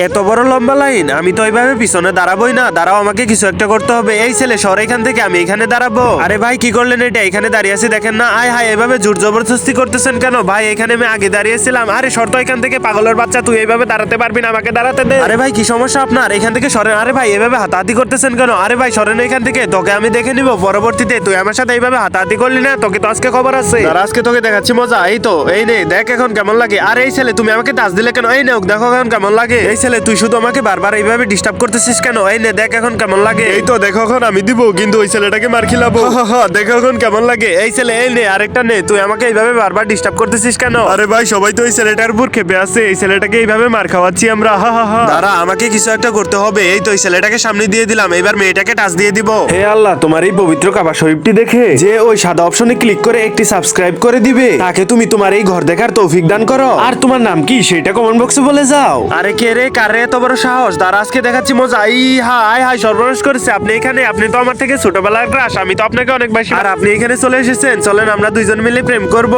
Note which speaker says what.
Speaker 1: এত বড় লম্বা লাইন, আমি তো এইভাবে পিছনে দাঁড়াবোই না। দাঁড়াও, আমাকে কিছু একটা করতে হবে। এই ছেলে সর এখান থেকে, আমি এখানে দাঁড়াবো। আরে ভাই কি করলেন এটা? এখানে দাঁড়িয়ে আছি দেখেন না। আয় হায়, এভাবে জোর জবরদস্তি করতেছেন কেন ভাই? এখানে আমি আগে দাঁড়িয়েছিলাম। আরে সর তো এখান থেকে, পাগলের বাচ্চা, তুই এইভাবে দাঁড়াতে পারবি না, আমাকে দাঁড়াতে দে। আরে ভাই কি সমস্যা আপনার? এখান থেকে সরেন। আরে ভাই এভাবে হাতাহাতি করতেছেন কেন? আরে ভাই সরেন এখান থেকে, তোকে আমি দেখে নিব পরবর্তীতে। তুই আমার সাথে এইভাবে হাতাহাতি করলি না, তোকে তো আজকে খবর আছে। আর আজকে তোকে দেখাচ্ছি মজা। এই তো, এই নে দেখ এখন কেমন লাগে। আর এই ছেলে তুমি আমাকে টাচ দিলে কেন? এই নে দেখো এখন কেমন লাগে। এই ছেলে তুই শুধু আমাকে বারবার এইভাবে ডিস্টার্ব করতেছিস কেন? এই নে দেখ এখন কেমন লাগে। এই তো দেখো এখন আমি দিব, কিন্তু ওই ছেলেটাকে মার খিলাবো। দেখো এখন কেমন লাগে। এই ছেলে এই নে আরেকটা নে। তুই আমাকে এইভাবে বারবার ডিস্টার্ব করতেছিস কেন? আরে ভাই সবাই তো এই ছেলেটার উপর ক্ষেপে আছে। এই ছেলেটাকে এইভাবে মার খাওয়াচ্ছি আমরা। দাঁড়া, আমাকে কিছু একটা করতে হবে। এই তো এই ছেলেটাকে সামনে দিয়ে দিলাম, এবার মেয়েটাকে টাচ দিয়ে দিব। হে আল্লাহ, তোমার এই পবিত্র কাবা শরীফটি দেখে যে ওই সাদা অপশনে ক্লিক করে একটি সাবস্ক্রাইব করে দিবে, তাকে তুমি তোমার এই ঘর দেখার তৌফিক দান করো। আর তোমার নাম কি সেটা কমেন্ট বক্সে বলে যাও। আরে কে রে, কারে এত বড় সাহস? দাঁড়া আজকে দেখাচ্ছি মজা। হাই হাই, সর্বনাশ করেছে। আপনি এখানে? আপনি তো আমার থেকে ছোটবেলার ক্রাশ। আমি তো আপনাকে অনেক বেশি। আর আপনি এখানে চলে এসেছেন। চলেন আমরা দুইজন মিলে প্রেম করব।